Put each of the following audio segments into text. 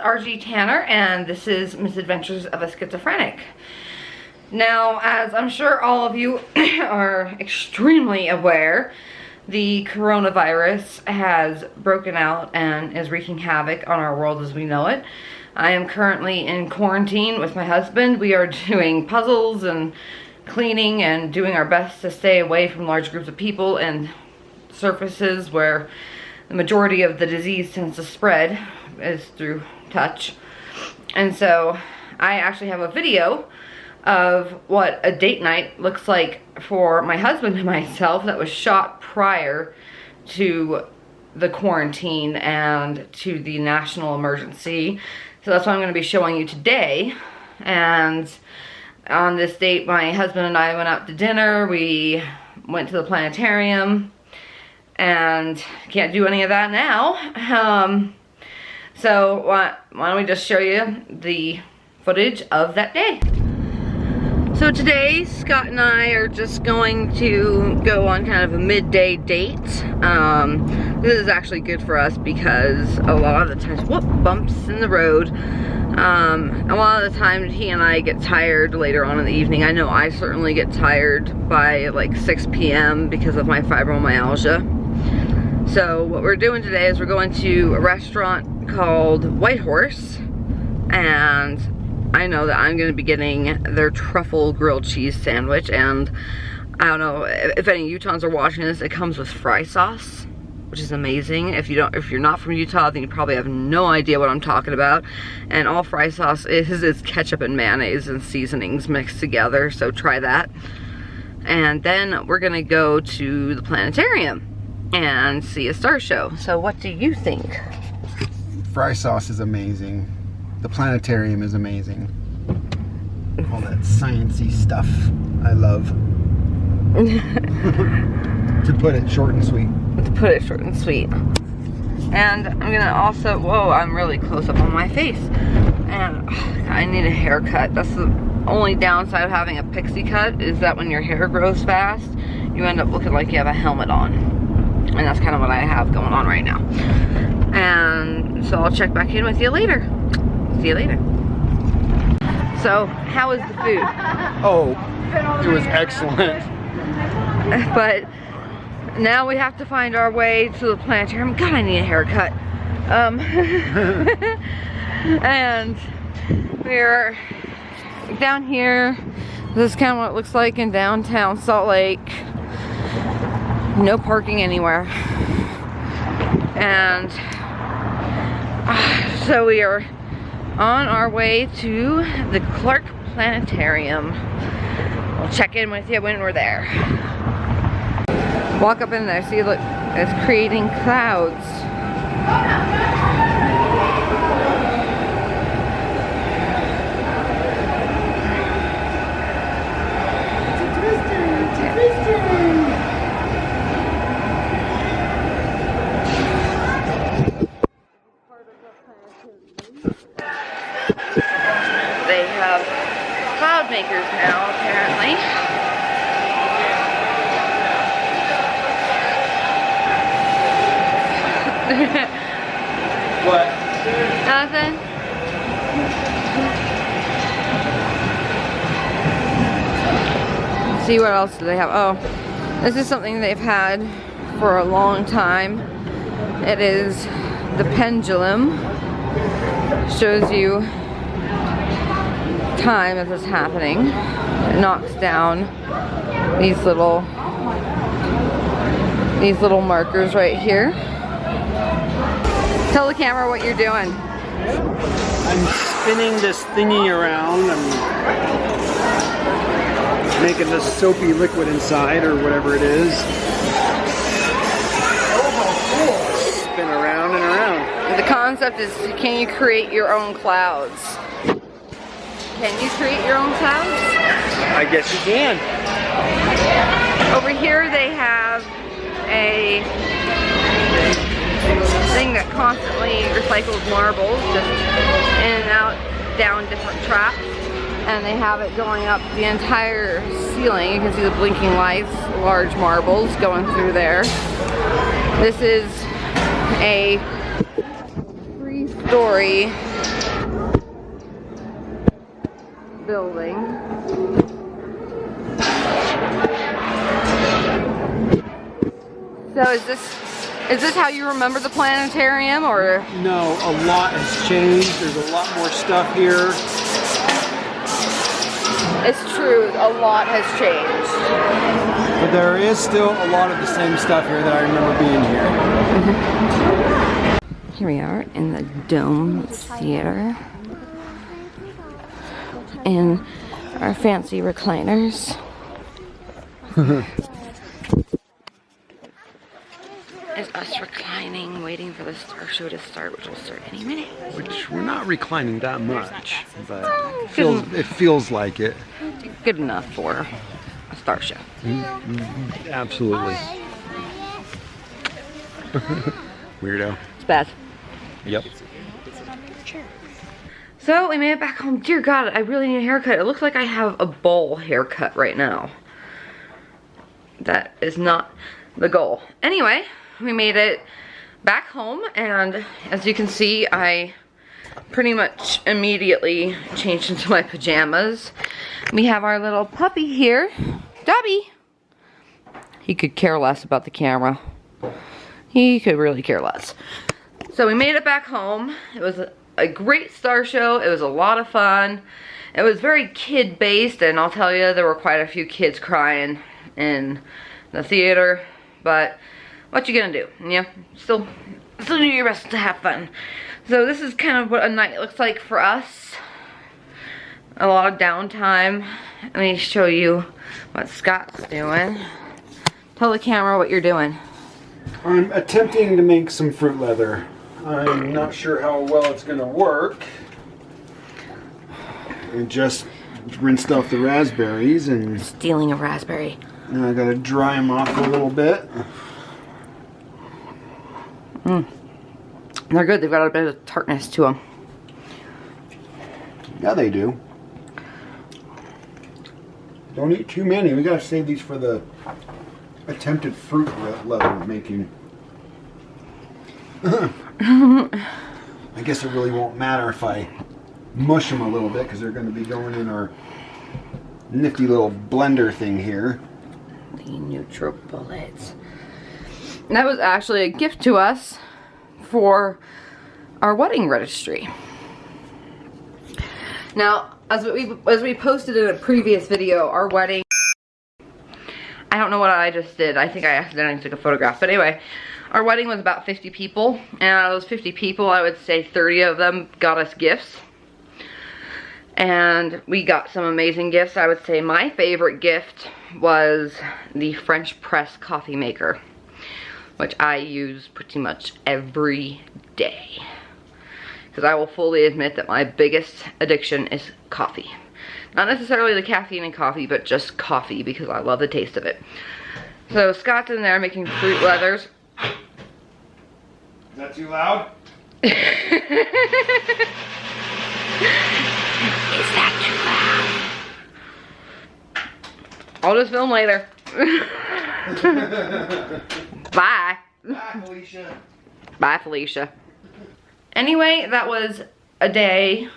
RG Tanner, and this is Misadventures of a Schizophrenic. Now, as I'm sure all of you are extremely aware, the coronavirus has broken out and is wreaking havoc on our world as we know it. I am currently in quarantine with my husband. We are doing puzzles and cleaning and doing our best to stay away from large groups of people and surfaces where the majority of the disease tends to spread is through touch. And so I actually have a video of what a date night looks like for my husband and myself that was shot prior to the quarantine and to the national emergency. So that's what I'm going to be showing you today. And on this date, my husband and I went out to dinner. We went to the Planetarium, and can't do any of that now. So why don't we just show you the footage of that day. So today, Scott and I are just going to go on kind of a midday date. This is actually good for us because a lot of the times, bumps in the road. A lot of the time he and I get tired later on in the evening. I know I certainly get tired by like 6 p.m. because of my fibromyalgia. So what we're doing today is we're going to a restaurant called White Horse, and I know that I'm going to be getting their truffle grilled cheese sandwich, and I don't know if any Utahns are watching this, it comes with fry sauce, which is amazing. If you're not from Utah, then you probably have no idea what I'm talking about. And all fry sauce is ketchup and mayonnaise and seasonings mixed together, so try that. And then we're going to go to the Planetarium and see a star show. So what do you think? Fry sauce is amazing. The Planetarium is amazing. All that sciencey stuff I love. To put it short and sweet. To put it short and sweet. And I'm gonna also, whoa, I'm really close up on my face. And I need a haircut. That's the only downside of having a pixie cut, is that when your hair grows fast, you end up looking like you have a helmet on. And that's kind of what I have going on right now. And so I'll check back in with you later. See you later. So, how was the food? Oh, it was excellent. But now we have to find our way to the Planetarium. God, I need a haircut. And we're down here. This is kind of what it looks like in downtown Salt Lake. No parking anywhere. And so we are on our way to the Clark Planetarium. We'll check in with you when we're there. Walk up in there, see, look, it's creating clouds. They have cloud makers now, apparently. What? Nothing. See, what else do they have? Oh, this is something they've had for a long time. It is the pendulum. Shows you time as it's happening. It knocks down these little markers right here. Tell the camera what you're doing. I'm spinning this thingy around. I'm making this soapy liquid inside, or whatever it is. Spin around and around. The concept is, can you create your own clouds? Can you create your own clouds? I guess you can. Over here they have a thing that constantly recycles marbles, just in and out, down different tracks. And they have it going up the entire ceiling. You can see the blinking lights, large marbles going through there. This is a 3-story building. So is this how you remember the planetarium, or? No, a lot has changed. There's a lot more stuff here. It's true, a lot has changed. But there is still a lot of the same stuff here that I remember being here. Here we are in the Dome Theater. In our fancy recliners. It's us reclining, waiting for the star show to start, which will start any minute. Which we're not reclining that much, but it feels like it. Good enough for a star show. Absolutely. Weirdo. It's bad. Yep. So we made it back home. Dear God, I really need a haircut. It looks like I have a bowl haircut right now. That is not the goal. Anyway, we made it back home, and as you can see, I pretty much immediately changed into my pajamas. We have our little puppy here, Dobby. He could care less about the camera. He could really care less. So we made it back home. It was a great star show. It was a lot of fun. It was very kid-based, and I'll tell you, there were quite a few kids crying in the theater, but what you gonna do? Yeah, still do your best to have fun. So this is kind of what a night looks like for us. A lot of downtime. Let me show you what Scott's doing. Tell the camera what you're doing. I'm attempting to make some fruit leather. I'm not sure how well it's gonna work. I just rinsed off the raspberries and Stealing a raspberry. now I gotta dry them off a little bit. They're good. They've got a bit of tartness to them. Yeah, they do. Don't eat too many. We gotta save these for the attempted fruit leather making. I guess it really won't matter if I mush them a little bit because they're going to be going in our nifty little blender thing here. The NutriBullets. And that was actually a gift to us for our wedding registry. Now, as we posted in a previous video, our wedding, I don't know what I just did. I think I accidentally took a photograph. But anyway, our wedding was about 50 people. And out of those 50 people, I would say 30 of them got us gifts. And we got some amazing gifts. I would say my favorite gift was the French press coffee maker, which I use pretty much every day. Because I will fully admit that my biggest addiction is coffee. Not necessarily the caffeine in coffee, but just coffee, because I love the taste of it. So Scott's in there making fruit leathers. Is that too loud? Is that too loud? I'll just film later. Bye. Bye, Felicia. Bye, Felicia. Anyway, that was a day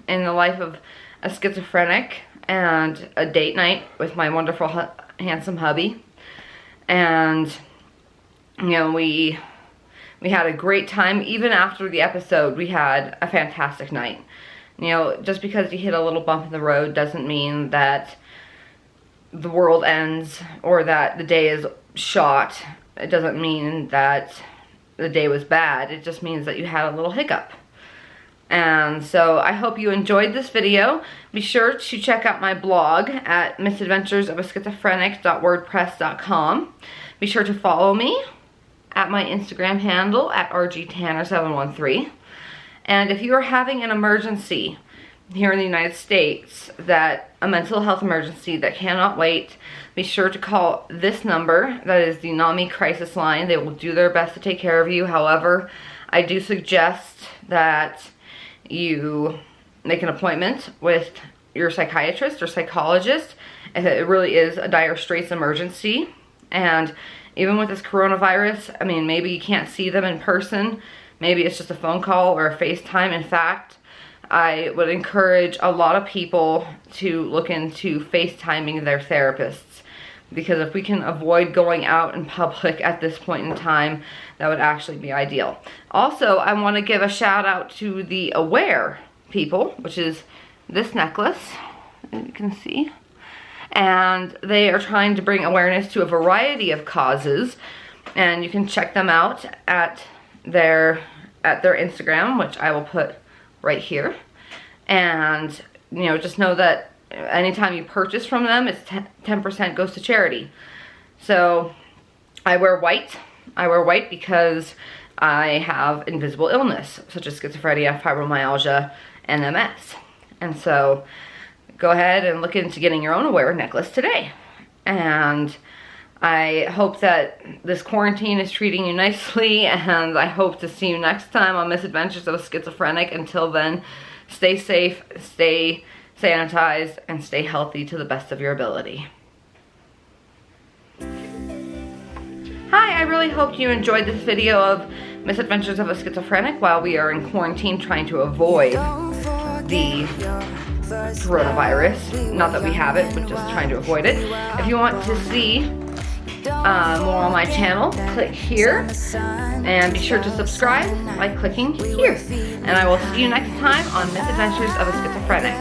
in the life of a schizophrenic and a date night with my wonderful, handsome hubby. And, you know, we had a great time. Even after the episode, we had a fantastic night. You know, just because you hit a little bump in the road doesn't mean that the world ends or that the day is shot. It doesn't mean that the day was bad. It just means that you had a little hiccup. And so I hope you enjoyed this video. Be sure to check out my blog at misadventuresofaschizophrenic.wordpress.com. Be sure to follow me at my Instagram handle at rgtanner713. And if you are having an emergency here in the United States, that a mental health emergency that cannot wait, be sure to call this number. That is the NAMI crisis line. They will do their best to take care of you. However, I do suggest that you make an appointment with your psychiatrist or psychologist if it really is a dire straits emergency. And even with this coronavirus, I mean, maybe you can't see them in person. Maybe it's just a phone call or a FaceTime. In fact, I would encourage a lot of people to look into FaceTiming their therapists, because if we can avoid going out in public at this point in time, that would actually be ideal. Also, I want to give a shout out to the Aware people, which is this necklace, as you can see. And they are trying to bring awareness to a variety of causes, and you can check them out at their Instagram, which I will put right here. And you know, just know that anytime you purchase from them, it's 10% goes to charity. So I wear white. I wear white because I have invisible illness such as schizophrenia, fibromyalgia, and MS. And so go ahead and look into getting your own Aware necklace today. And I hope that this quarantine is treating you nicely, and I hope to see you next time on Misadventures of a Schizophrenic. Until then, stay safe, stay sanitized, and stay healthy to the best of your ability. Hi, I really hope you enjoyed this video of Misadventures of a Schizophrenic while we are in quarantine trying to avoid the coronavirus. Not that we have it, but just trying to avoid it. If you want to see more on my channel, click here, and be sure to subscribe by clicking here. And I will see you next time on Misadventures of a Schizophrenic.